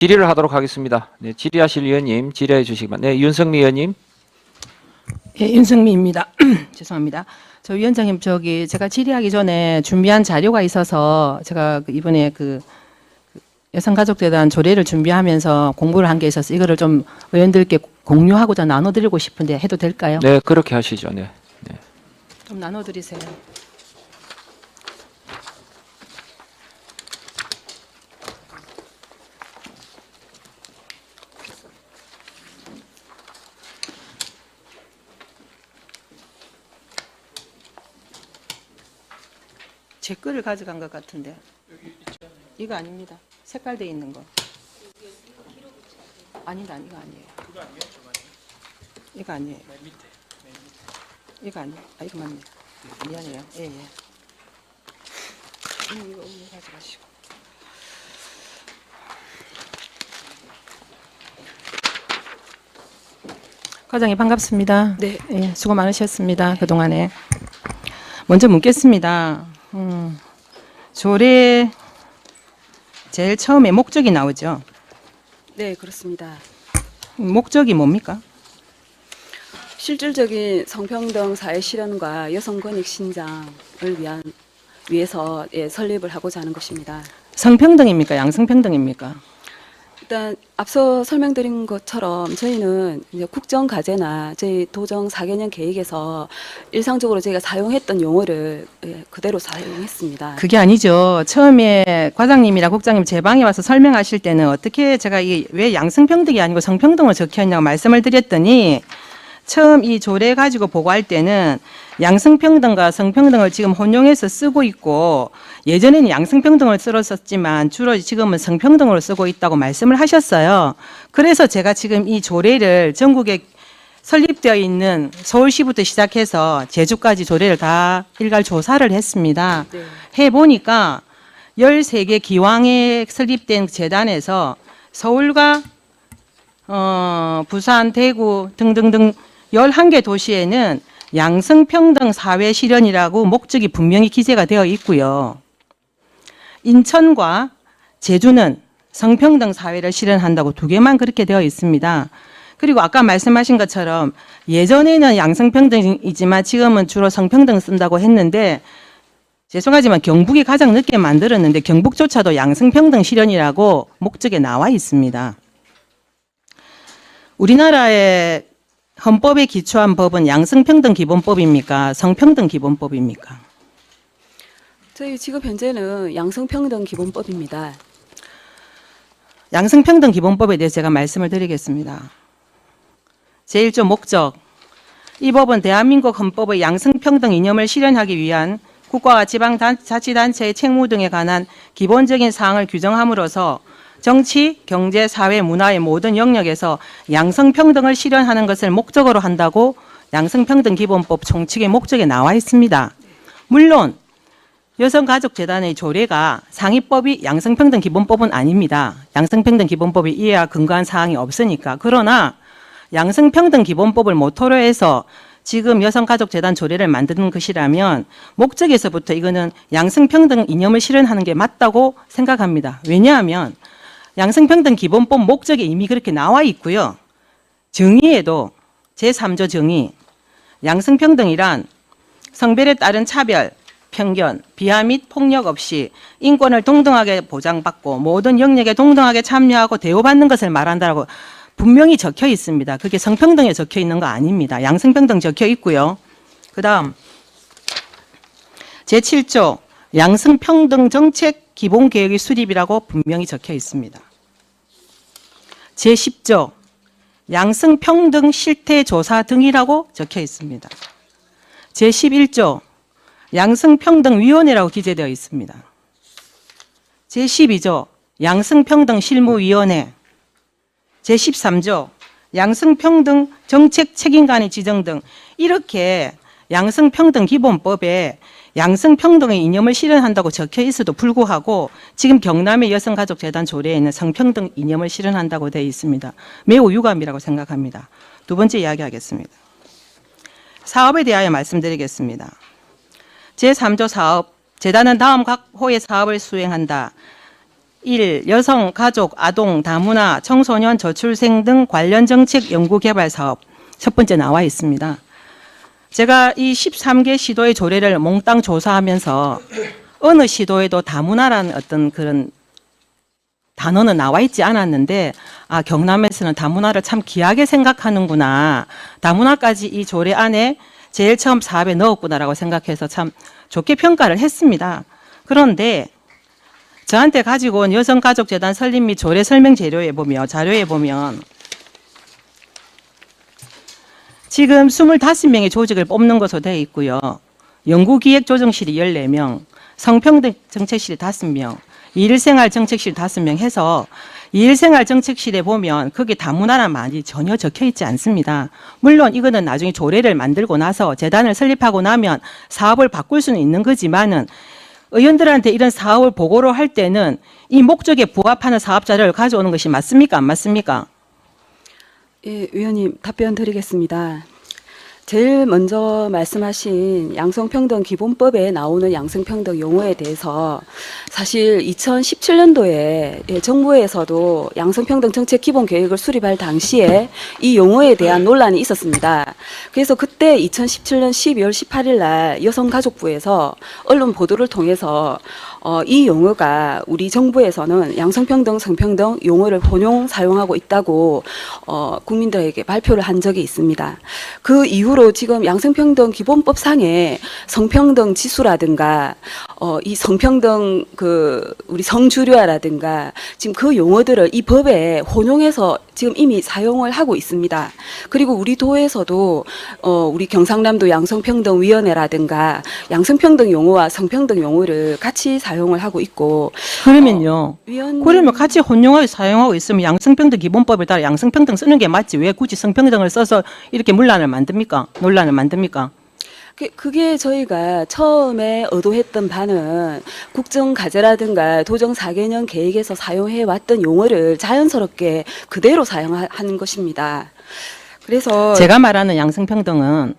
질의를 하도록 하겠습니다. 네, 질의하실 의원님 질의해 주시기 바랍니다. 네, 윤석미 의원님. 예, 윤성미입니다. 죄송합니다. 저 위원장님, 제가 질의하기 전에 준비한 자료가 있어서 제가 이번에 여성가족재단 조례를 준비하면서 공부를 한 게 있어서 이거를 좀 의원들께 공유하고자 나눠드리고 싶은데 해도 될까요? 네, 그렇게 하시죠. 네. 좀 나눠드리세요. 제 거를 가져간 것 같은데. 이거 아닙니다. 색깔돼 있는 거. 아니다, 이거 아니에요. 이거 아니에요. 이거 아니에요. 아, 이거 맞네. 미안해요. 예, 예. 이거 가져가시고. 과장님 반갑습니다. 네. 예, 수고 많으셨습니다. 그동안에. 먼저 묻겠습니다. 조례 제일 처음에 목적이 나오죠. 네, 그렇습니다. 목적이 뭡니까? 실질적인 성평등 사회 실현과 여성 권익 신장을 위해서 설립을 하고자 하는 것입니다. 성평등입니까? 양성평등입니까? 일단 앞서 설명드린 것처럼 저희는 이제 국정과제나 저희 도정 4개년 계획에서 일상적으로 저희가 사용했던 용어를 그대로 사용했습니다. 그게 아니죠. 처음에 과장님이랑 국장님 제 방에 와서 설명하실 때는 어떻게 제가 이게 왜 양성평등이 아니고 성평등을 적혀있냐고 말씀을 드렸더니 처음 이 조례 가지고 보고할 때는 양성평등과 성평등을 지금 혼용해서 쓰고 있고 예전에는 양성평등을 썼지만 주로 지금은 성평등으로 쓰고 있다고 말씀을 하셨어요. 그래서 제가 지금 이 조례를 전국에 설립되어 있는 서울시부터 시작해서 제주까지 조례를 다 일괄 조사를 했습니다. 네. 해보니까 13개 기왕에 설립된 재단에서 서울과 부산, 대구 등등등 11개 도시에는 양성평등 사회 실현이라고 목적이 분명히 기재가 되어 있고요. 인천과 제주는 성평등 사회를 실현한다고 2개만 그렇게 되어 있습니다. 그리고 아까 말씀하신 것처럼 예전에는 양성평등이지만 지금은 주로 성평등 쓴다고 했는데 죄송하지만 경북이 가장 늦게 만들었는데 경북조차도 양성평등 실현이라고 목적에 나와 있습니다. 우리나라의 헌법에 기초한 법은 양성평등 기본법입니까? 성평등 기본법입니까? 저희 지금 현재는 양성평등 기본법입니다. 양성평등 기본법에 대해서 제가 말씀을 드리겠습니다. 제1조 목적. 이 법은 대한민국 헌법의 양성평등 이념을 실현하기 위한 국가와 지방자치단체의 책무 등에 관한 기본적인 사항을 규정함으로써 정치, 경제, 사회, 문화의 모든 영역에서 양성평등을 실현하는 것을 목적으로 한다고 양성평등 기본법 총칙의 목적에 나와 있습니다. 물론 여성가족재단의 조례가 상위법이 양성평등 기본법은 아닙니다. 양성평등 기본법이 이해와 근거한 사항이 없으니까. 그러나 양성평등 기본법을 모토로 해서 지금 여성가족재단 조례를 만드는 것이라면 목적에서부터 이거는 양성평등 이념을 실현하는 게 맞다고 생각합니다. 왜냐하면 양성평등 기본법 목적에 이미 그렇게 나와 있고요. 정의에도 제3조 정의, 양성평등이란 성별에 따른 차별, 편견, 비하 및 폭력 없이 인권을 동등하게 보장받고 모든 영역에 동등하게 참여하고 대우받는 것을 말한다고 분명히 적혀 있습니다. 그게 성평등에 적혀 있는 거 아닙니다. 양성평등 적혀 있고요. 그 다음 제7조 양성평등 정책 기본계획의 수립이라고 분명히 적혀 있습니다. 제10조 양성평등 실태조사 등이라고 적혀 있습니다. 제11조 양성평등위원회라고 기재되어 있습니다. 제12조 양성평등 실무위원회, 제13조 양성평등 정책 책임관의 지정 등 이렇게 양성평등 기본법에 양성평등의 이념을 실현한다고 적혀 있어도 불구하고 지금 경남의 여성가족재단 조례에는 성평등 이념을 실현한다고 되어 있습니다. 매우 유감이라고 생각합니다. 두 번째 이야기하겠습니다. 사업에 대하여 말씀드리겠습니다. 제3조 사업, 재단은 다음 각 호의 사업을 수행한다. 1. 여성, 가족, 아동, 다문화, 청소년, 저출생 등 관련 정책 연구 개발 사업 첫 번째 나와 있습니다. 제가 이 13개 시도의 조례를 몽땅 조사하면서 어느 시도에도 다문화라는 어떤 그런 단어는 나와 있지 않았는데, 아, 경남에서는 다문화를 참 귀하게 생각하는구나. 다문화까지 이 조례 안에 제일 처음 사업에 넣었구나라고 생각해서 참 좋게 평가를 했습니다. 그런데 저한테 가지고 온 여성가족재단 설립 및 조례 설명 자료에 보면 지금 25명의 조직을 뽑는 것으로 되어 있고요. 연구기획조정실이 14명, 성평등 정책실이 5명, 일생활정책실 5명 해서 일생활정책실에 보면 거기 다문화란 말이 전혀 적혀 있지 않습니다. 물론 이거는 나중에 조례를 만들고 나서 재단을 설립하고 나면 사업을 바꿀 수는 있는 거지만은 의원들한테 이런 사업을 보고를 할 때는 이 목적에 부합하는 사업 자료를 가져오는 것이 맞습니까? 안 맞습니까? 예, 위원님 답변 드리겠습니다. 제일 먼저 말씀하신 양성평등 기본법에 나오는 양성평등 용어에 대해서 사실 2017년도에 정부에서도 양성평등 정책 기본 계획을 수립할 당시에 이 용어에 대한 논란이 있었습니다. 그래서 그때 2017년 12월 18일 날 여성가족부에서 언론 보도를 통해서 이 용어가 우리 정부에서는 양성평등, 성평등 용어를 혼용 사용하고 있다고 국민들에게 발표를 한 적이 있습니다. 그 이후로 지금 양성평등 기본법상에 성평등 지수라든가 이 성평등 우리 성주류화라든가 지금 그 용어들을 이 법에 혼용해서 지금 이미 사용을 하고 있습니다. 그리고 우리 도에서도 우리 경상남도 양성평등위원회라든가 양성평등 용어와 성평등 용어를 같이 사용을 하고 있고 그러면요. 위원님 그러면 같이 혼용하게 사용하고 있으면 양성평등 기본법에 따라 양성평등 쓰는 게 맞지 왜 굳이 성평등을 써서 이렇게 논란을 만듭니까? 그게 저희가 처음에 의도했던 바는 국정과제라든가 도정 4개년 계획에서 사용해왔던 용어를 자연스럽게 그대로 사용하는 것입니다. 그래서 제가 말하는 양성평등은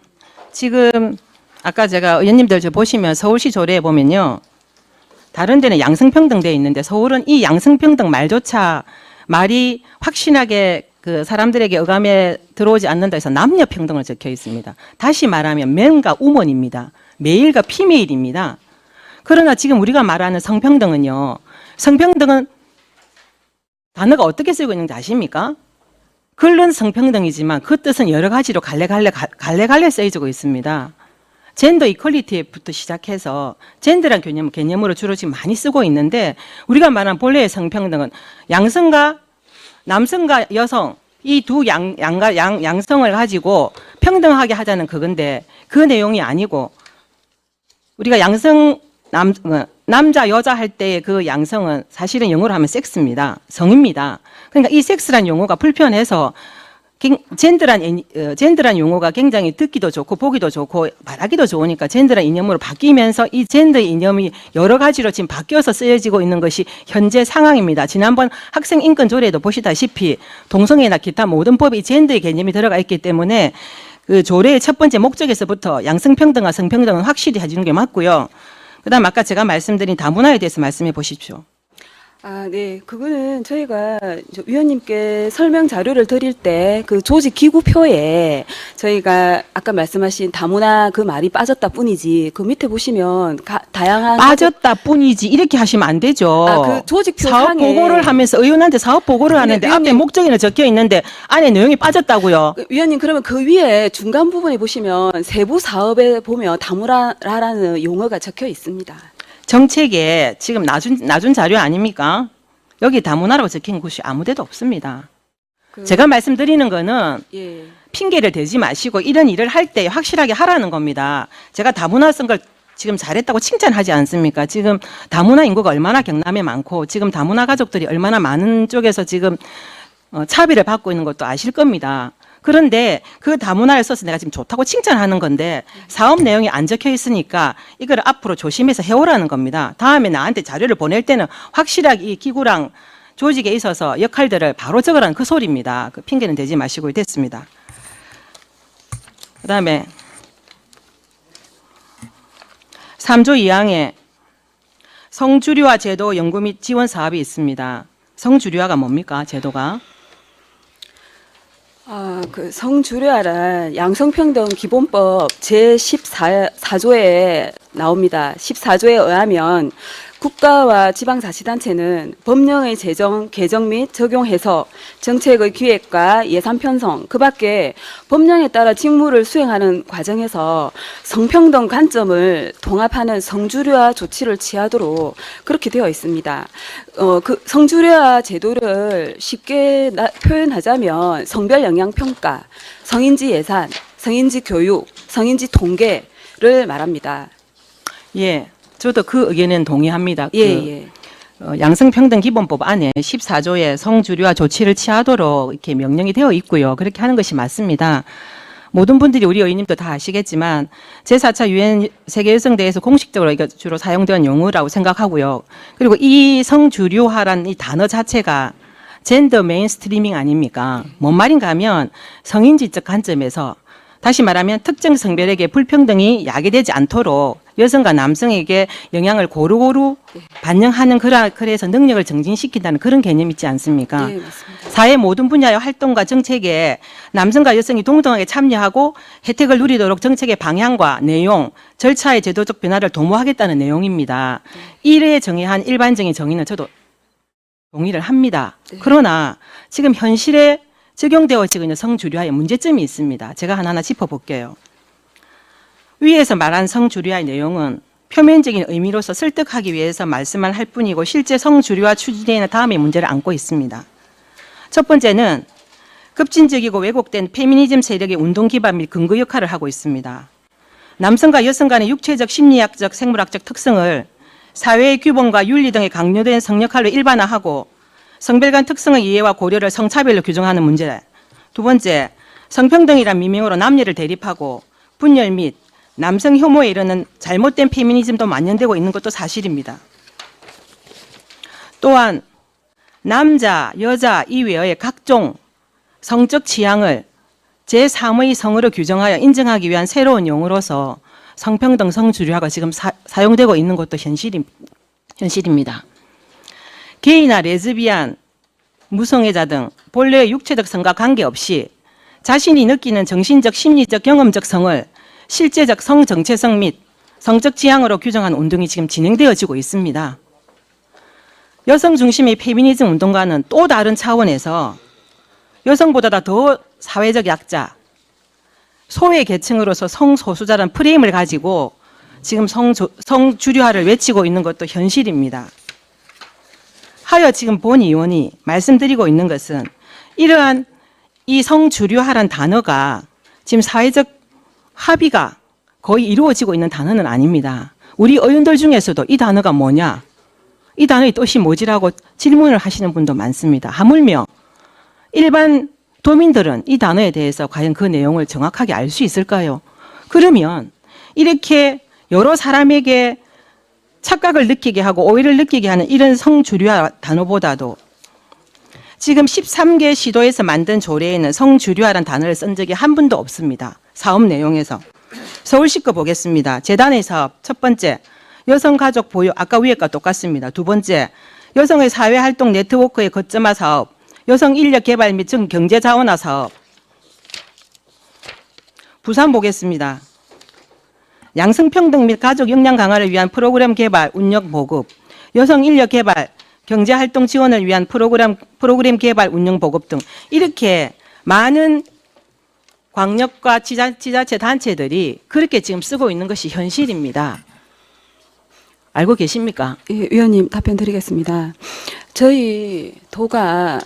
지금 아까 제가 의원님들 저 보시면 서울시 조례에 보면요. 다른 데는 양성평등 돼 있는데 서울은 이 양성평등 말조차 말이 확신하게 그 사람들에게 어감에 들어오지 않는다 해서 남녀평등을 적혀 있습니다. 다시 말하면 맨과 우먼입니다. 메일과 피메일입니다. 그러나 지금 우리가 말하는 성평등은요. 성평등은 단어가 어떻게 쓰이고 있는지 아십니까? 글은 성평등이지만 그 뜻은 여러 가지로 갈래갈래 쓰여지고 있습니다. 젠더 이퀄리티부터 시작해서 젠더란 개념으로 주로 지금 많이 쓰고 있는데 우리가 말하는 본래의 성평등은 남성과 여성 이 두 양성을 가지고 평등하게 하자는 그건데 그 내용이 아니고 우리가 남자 여자 할 때의 그 양성은 사실은 영어로 하면 섹스입니다. 성입니다. 그러니까 이 섹스란 용어가 불편해서 젠더란 용어가 굉장히 듣기도 좋고 보기도 좋고 말하기도 좋으니까 젠더란 이념으로 바뀌면서 이 젠더 이념이 여러 가지로 지금 바뀌어서 쓰여지고 있는 것이 현재 상황입니다. 지난번 학생 인권 조례에도 보시다시피 동성애나 기타 모든 법에 이 젠더의 개념이 들어가 있기 때문에 그 조례의 첫 번째 목적에서부터 양성평등과 성평등은 확실히 해주는 게 맞고요. 그다음 아까 제가 말씀드린 다문화에 대해서 말씀해 보십시오. 네. 그거는 저희가 위원님께 설명 자료를 드릴 때 그 조직 기구표에 저희가 아까 말씀하신 다문화 그 말이 빠졌다 뿐이지 그 밑에 보시면 다양한 빠졌다 뿐이지 이렇게 하시면 안 되죠. 그 조직표 사업 상에 보고를 하면서 의원한테 사업 보고를 하는데 위원님, 앞에 목적에는 적혀 있는데 안에 내용이 빠졌다고요. 위원님 그러면 그 위에 중간 부분에 보시면 세부 사업에 보면 다문화라는 용어가 적혀 있습니다. 정책에 지금 나준 자료 아닙니까? 여기 다문화라고 적힌 곳이 아무데도 없습니다. 제가 말씀드리는 거는 예. 핑계를 대지 마시고 이런 일을 할 때 확실하게 하라는 겁니다. 제가 다문화 쓴 걸 지금 잘했다고 칭찬하지 않습니까? 지금 다문화 인구가 얼마나 경남에 많고 지금 다문화 가족들이 얼마나 많은 쪽에서 지금 차별을 받고 있는 것도 아실 겁니다. 그런데 그 다문화를 써서 내가 지금 좋다고 칭찬하는 건데 사업 내용이 안 적혀 있으니까 이걸 앞으로 조심해서 해오라는 겁니다. 다음에 나한테 자료를 보낼 때는 확실하게 이 기구랑 조직에 있어서 역할들을 바로 적으라는 그 소리입니다. 그 핑계는 대지 마시고 됐습니다. 그다음에 3조 2항에 성주류화 제도 연구 및 지원 사업이 있습니다. 성주류화가 뭡니까? 제도가? 그 성주류화란 양성평등기본법 제14조에 나옵니다. 14조에 의하면 국가와 지방자치단체는 법령의 제정, 개정 및 적용 해석, 정책의 기획과 예산 편성, 그 밖에 법령에 따라 직무를 수행하는 과정에서 성평등 관점을 통합하는 성주류화 조치를 취하도록 그렇게 되어 있습니다. 그 성주류화 제도를 쉽게 표현하자면 성별 영향 평가, 성인지 예산, 성인지 교육, 성인지 통계를 말합니다. 예. 저도 그 의견은 동의합니다. 예. 양성평등기본법 안에 14조에 성주류화 조치를 취하도록 이렇게 명령이 되어 있고요. 그렇게 하는 것이 맞습니다. 모든 분들이 우리 의원님도 다 아시겠지만 제4차 유엔 세계여성대회에서 공식적으로 이거 주로 사용되는 용어라고 생각하고요. 그리고 이 성주류화란 이 단어 자체가 젠더 메인스트리밍 아닙니까? 뭔 말인가 하면 성인지적 관점에서 다시 말하면 특정 성별에게 불평등이 야기되지 않도록 여성과 남성에게 영향을 고루고루 반영하는 그래서 능력을 증진시킨다는 그런 개념이 있지 않습니까? 네, 맞습니다. 사회 모든 분야의 활동과 정책에 남성과 여성이 동등하게 참여하고 혜택을 누리도록 정책의 방향과 내용, 절차의 제도적 변화를 도모하겠다는 내용입니다. 이래 정의한 일반적인 정의는 저도 동의를 합니다. 그러나 지금 현실에 적용되어지고 있는 성주류화에 문제점이 있습니다. 제가 하나하나 짚어볼게요. 위에서 말한 성주류화의 내용은 표면적인 의미로서 설득하기 위해서 말씀만 할 뿐이고 실제 성주류화 추진에는 다음의 문제를 안고 있습니다. 첫 번째는 급진적이고 왜곡된 페미니즘 세력의 운동 기반 및 근거 역할을 하고 있습니다. 남성과 여성 간의 육체적, 심리학적, 생물학적 특성을 사회의 규범과 윤리 등의 강요된 성역할로 일반화하고 성별 간 특성의 이해와 고려를 성차별로 규정하는 문제. 두 번째, 성평등이란 미명으로 남녀를 대립하고 분열 및 남성 혐오에 이르는 잘못된 페미니즘도 만연되고 있는 것도 사실입니다. 또한 남자, 여자 이외의 각종 성적 취향을 제3의 성으로 규정하여 인정하기 위한 새로운 용어로서 성평등, 성주류화가 지금 사용되고 있는 것도 현실입니다. 게이나 레즈비안, 무성애자 등 본래의 육체적 성과 관계없이 자신이 느끼는 정신적, 심리적, 경험적 성을 실제적 성 정체성 및 성적 지향으로 규정한 운동이 지금 진행되어지고 있습니다. 여성 중심의 페미니즘 운동과는 또 다른 차원에서 여성보다 더 사회적 약자, 소외 계층으로서 성소수자라는 프레임을 가지고 지금 성주류화를 외치고 있는 것도 현실입니다. 하여 지금 본 의원이 말씀드리고 있는 것은 이러한 이 성주류화란 단어가 지금 사회적 합의가 거의 이루어지고 있는 단어는 아닙니다. 우리 의원들 중에서도 이 단어가 뭐냐, 이 단어의 뜻이 뭐지라고 질문을 하시는 분도 많습니다. 하물며 일반 도민들은 이 단어에 대해서 과연 그 내용을 정확하게 알 수 있을까요? 그러면 이렇게 여러 사람에게 착각을 느끼게 하고 오해를 느끼게 하는 이런 성주류화 단어보다도 지금 13개 시도에서 만든 조례에는 성주류화라는 단어를 쓴 적이 한 번도 없습니다. 사업 내용에서. 서울시 거 보겠습니다. 재단의 사업 첫 번째, 여성가족 보유 아까 위에과 똑같습니다. 두 번째, 여성의 사회활동 네트워크의 거점화 사업, 여성 인력 개발 및 경제자원화 사업. 부산 보겠습니다. 양성평등 및 가족 역량 강화를 위한 프로그램 개발, 운영 보급, 여성 인력 개발, 경제활동 지원을 위한 프로그램 개발, 운영 보급 등 이렇게 많은 광역과 지자체 단체들이 그렇게 지금 쓰고 있는 것이 현실입니다. 알고 계십니까? 예, 위원님 답변 드리겠습니다. 저희 도가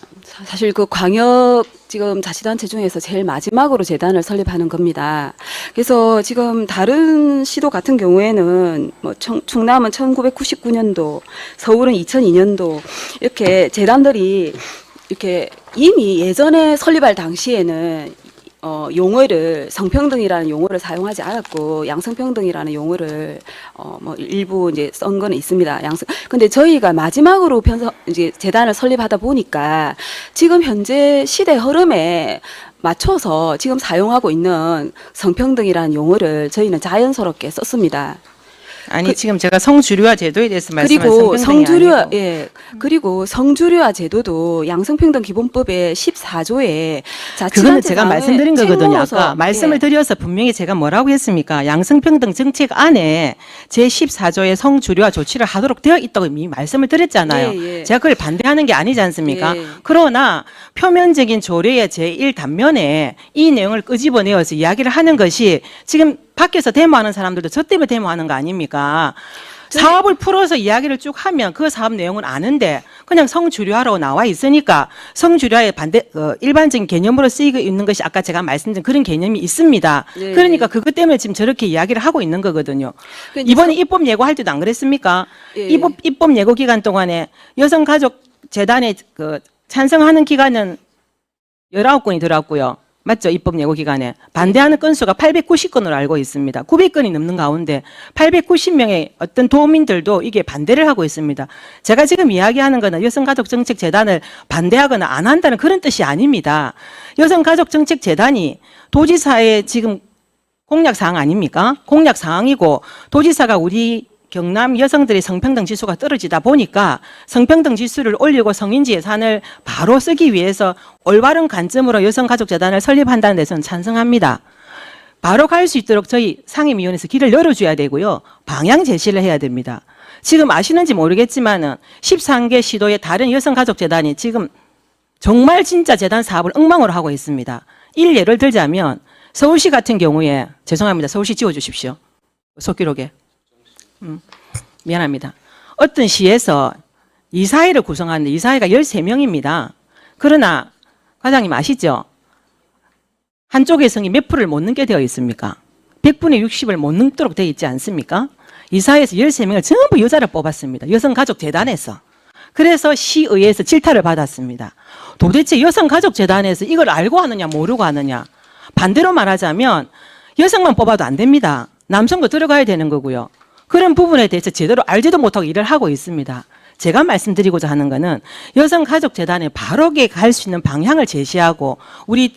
사실 그 광역 지금 자치단체 중에서 제일 마지막으로 재단을 설립하는 겁니다. 그래서 지금 다른 시도 같은 경우에는 뭐 충남은 1999년도, 서울은 2002년도 이렇게 재단들이 이렇게 이미 예전에 설립할 당시에는 용어를 성평등이라는 용어를 사용하지 않았고 양성평등이라는 용어를 뭐 일부 이제 쓴 거는 있습니다. 근데 저희가 마지막으로 이제 재단을 설립하다 보니까 지금 현재 시대 흐름에 맞춰서 지금 사용하고 있는 성평등이라는 용어를 저희는 자연스럽게 썼습니다. 아니 지금 제가 성주류화 제도에 대해서 말씀하신 그리고 성주류화 아니고. 예 그리고 성주류화 제도도 양성평등 기본법의 14조에 그거는 제가 말씀드린 거거든요. 아까 책무로서, 말씀을 예. 드려서 분명히 제가 뭐라고 했습니까? 양성평등 정책 안에 제14조의 성주류화 조치를 하도록 되어 있다고 이미 말씀을 드렸잖아요. 예, 예. 제가 그걸 반대하는 게 아니지 않습니까? 예. 그러나 표면적인 조례의 제1단면에 이 내용을 끄집어내어서 이야기를 하는 것이 지금 밖에서 데모하는 사람들도 저 때문에 데모하는 거 아닙니까? 사업을 풀어서 이야기를 쭉 하면 그 사업 내용은 아는데 그냥 성주류화로 나와 있으니까 성주류화의 일반적인 개념으로 쓰이고 있는 것이 아까 제가 말씀드린 그런 개념이 있습니다. 네. 그러니까 그것 때문에 지금 저렇게 이야기를 하고 있는 거거든요. 그러니까 이번에 입법 예고할 때도 안 그랬습니까? 예. 입법 예고 기간 동안에 여성가족재단에 찬성하는 기간은 19건이 들어왔고요. 맞죠? 입법 예고 기간에. 반대하는 건수가 890건으로 알고 있습니다. 900건이 넘는 가운데 890명의 어떤 도민들도 이게 반대를 하고 있습니다. 제가 지금 이야기하는 거는 여성가족정책재단을 반대하거나 안 한다는 그런 뜻이 아닙니다. 여성가족정책재단이 도지사의 지금 공약사항 아닙니까? 공약사항이고 도지사가 우리 경남 여성들의 성평등 지수가 떨어지다 보니까 성평등 지수를 올리고 성인지 예산을 바로 쓰기 위해서 올바른 관점으로 여성가족재단을 설립한다는 데서는 찬성합니다. 바로 갈 수 있도록 저희 상임위원회에서 길을 열어줘야 되고요. 방향 제시를 해야 됩니다. 지금 아시는지 모르겠지만은 13개 시도의 다른 여성가족재단이 지금 정말 진짜 재단 사업을 엉망으로 하고 있습니다. 예를 들자면 서울시 같은 경우에 죄송합니다. 서울시 지워주십시오. 속기록에. 미안합니다. 어떤 시에서 이사회를 구성하는데 이사회가 13명입니다. 그러나 과장님 아시죠? 한쪽의 성이 몇 프로를 못 넘게 되어 있습니까? 100분의 60을 못 넘도록 되어 있지 않습니까? 이사회에서 13명을 전부 여자를 뽑았습니다. 여성가족재단에서. 그래서 시의회에서 질타를 받았습니다. 도대체 여성가족재단에서 이걸 알고 하느냐 모르고 하느냐. 반대로 말하자면 여성만 뽑아도 안 됩니다. 남성도 들어가야 되는 거고요. 그런 부분에 대해서 제대로 알지도 못하고 일을 하고 있습니다. 제가 말씀드리고자 하는 것은 여성가족재단에 바르게 갈 수 있는 방향을 제시하고 우리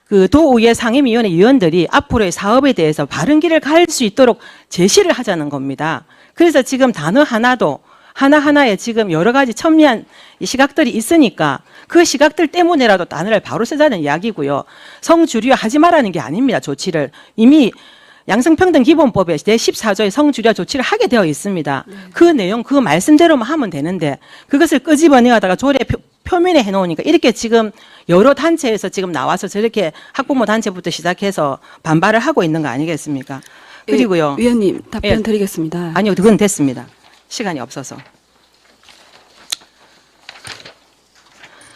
그 도의회 상임위원회 위원들이 앞으로의 사업에 대해서 바른 길을 갈 수 있도록 제시를 하자는 겁니다. 그래서 지금 단어 하나도 하나하나에 지금 여러 가지 첨예한 시각들이 있으니까 그 시각들 때문에라도 단어를 바로 쓰자는 이야기고요. 성주류화 하지 말라는 게 아닙니다. 조치를. 이미 양성평등기본법에 제14조의 성주류화 조치를 하게 되어 있습니다. 네. 그 내용, 그 말씀대로만 하면 되는데 그것을 끄집어내다가 조례 표면에 해놓으니까 이렇게 지금 여러 단체에서 지금 나와서 저렇게 학부모 단체부터 시작해서 반발을 하고 있는 거 아니겠습니까? 그리고요. 예, 위원님 답변 예. 드리겠습니다. 아니요, 그건 됐습니다. 시간이 없어서.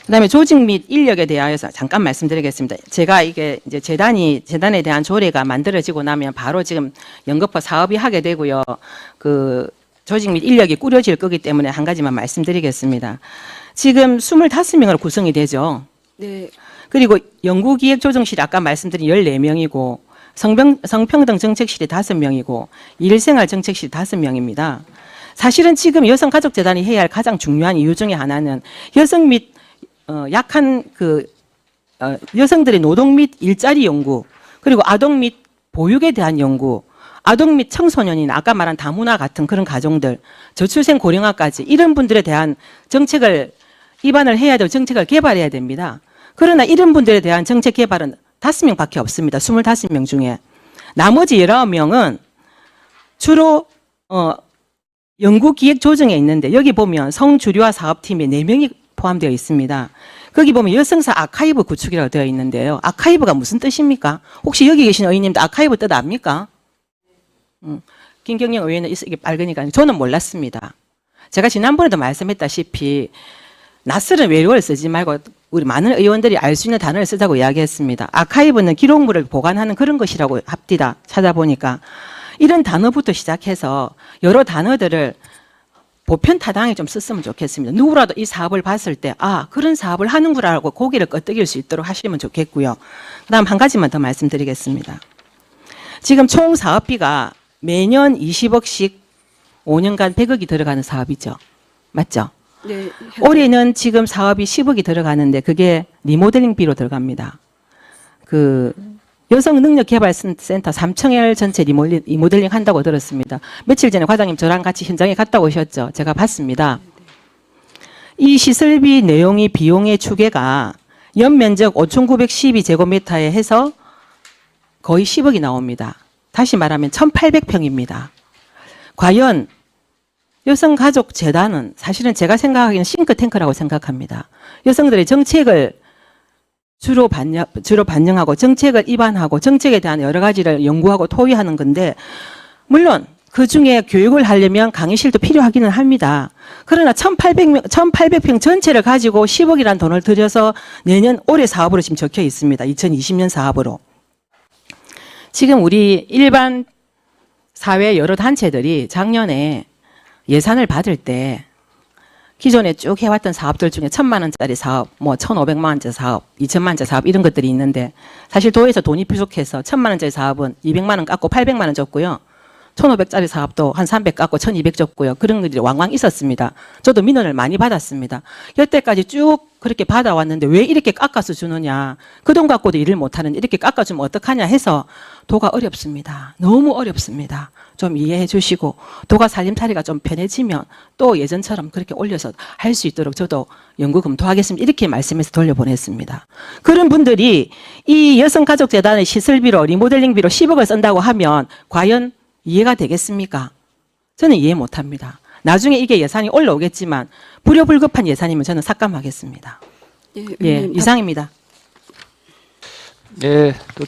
그다음에 조직 및 인력에 대하여서 잠깐 말씀드리겠습니다. 제가 이게 이제 재단에 대한 조례가 만들어지고 나면 바로 지금 연거푸 사업이 하게 되고요. 그 조직 및 인력이 꾸려질 거기 때문에 한 가지만 말씀드리겠습니다. 지금 25명으로 구성이 되죠. 네. 그리고 연구기획조정실이 아까 말씀드린 14명이고 성평등 정책실이 5명이고 일생활 정책실이 5명입니다. 사실은 지금 여성가족재단이 해야 할 가장 중요한 이유 중에 하나는 여성 및 약한 여성들의 노동 및 일자리 연구, 그리고 아동 및 보육에 대한 연구, 아동 및 청소년이나 아까 말한 다문화 같은 그런 가정들, 저출생 고령화까지 이런 분들에 대한 정책을 입안을 해야 되고 정책을 개발해야 됩니다. 그러나 이런 분들에 대한 정책 개발은 5명밖에 없습니다. 25명 중에. 나머지 19명은 주로 연구기획조정에 있는데 여기 보면 성주류화 사업팀에 4명이 포함되어 있습니다. 거기 보면 여성사 아카이브 구축이라고 되어 있는데요. 아카이브가 무슨 뜻입니까? 혹시 여기 계신 의원님도 아카이브 뜻 압니까? 김경영 의원은 이게 빨으니까 저는 몰랐습니다. 제가 지난번에도 말씀했다시피 낯설은 외래어를 쓰지 말고 우리 많은 의원들이 알 수 있는 단어를 쓰자고 이야기했습니다. 아카이브는 기록물을 보관하는 그런 것이라고 합디다 찾아보니까 이런 단어부터 시작해서 여러 단어들을 보편타당하게 좀 썼으면 좋겠습니다. 누구라도 이 사업을 봤을 때 그런 사업을 하는구나라고 고개를 끄덕일 수 있도록 하시면 좋겠고요. 그다음 한 가지만 더 말씀드리겠습니다. 지금 총 사업비가 매년 20억씩 5년간 100억이 들어가는 사업이죠. 맞죠? 네. 올해는 지금 사업이 10억이 들어가는데 그게 리모델링비로 들어갑니다. 그 여성능력개발센터 3층을 전체 리모델링 한다고 들었습니다. 며칠 전에 과장님 저랑 같이 현장에 갔다 오셨죠. 제가 봤습니다. 이 시설비 내용이 비용의 추계가 연면적 5,912제곱미터에 해서 거의 10억이 나옵니다. 다시 말하면 1,800평입니다. 과연 여성가족재단은 사실은 제가 생각하기에는 싱크탱크라고 생각합니다. 여성들의 정책을 주로 반영하고 정책을 입안하고 정책에 대한 여러 가지를 연구하고 토의하는 건데, 물론 그 중에 교육을 하려면 강의실도 필요하기는 합니다. 그러나 1,800평 전체를 가지고 10억이라는 돈을 들여서 내년 올해 사업으로 지금 적혀 있습니다. 2020년 사업으로. 지금 우리 일반 사회 여러 단체들이 작년에 예산을 받을 때 기존에 쭉 해왔던 사업들 중에 1,000만 원짜리 사업, 뭐 1,500만 원짜리 사업, 2,000만 원짜리 사업 이런 것들이 있는데, 사실 도에서 돈이 부족해서 1,000만 원짜리 사업은 200만 원 깎고 800만 원 줬고요. 1,500짜리 사업도 한 300 깎고 1,200 줬고요. 그런 것들이 왕왕 있었습니다. 저도 민원을 많이 받았습니다. 여태까지 쭉 그렇게 받아왔는데 왜 이렇게 깎아서 주느냐. 그 돈 갖고도 일을 못하는데 이렇게 깎아주면 어떡하냐 해서 도가 어렵습니다. 너무 어렵습니다. 좀 이해해 주시고 도가 살림살이가 좀 편해지면 또 예전처럼 그렇게 올려서 할 수 있도록 저도 연구 검토하겠습니다. 이렇게 말씀해서 돌려보냈습니다. 그런 분들이 이 여성가족재단의 시설비로 리모델링비로 10억을 쓴다고 하면 과연 이해가 되겠습니까? 저는 이해 못합니다. 나중에 이게 예산이 올라오겠지만 불효불급한 예산이면 저는 삭감하겠습니다. 예, 예, 이상입니다. 네, 또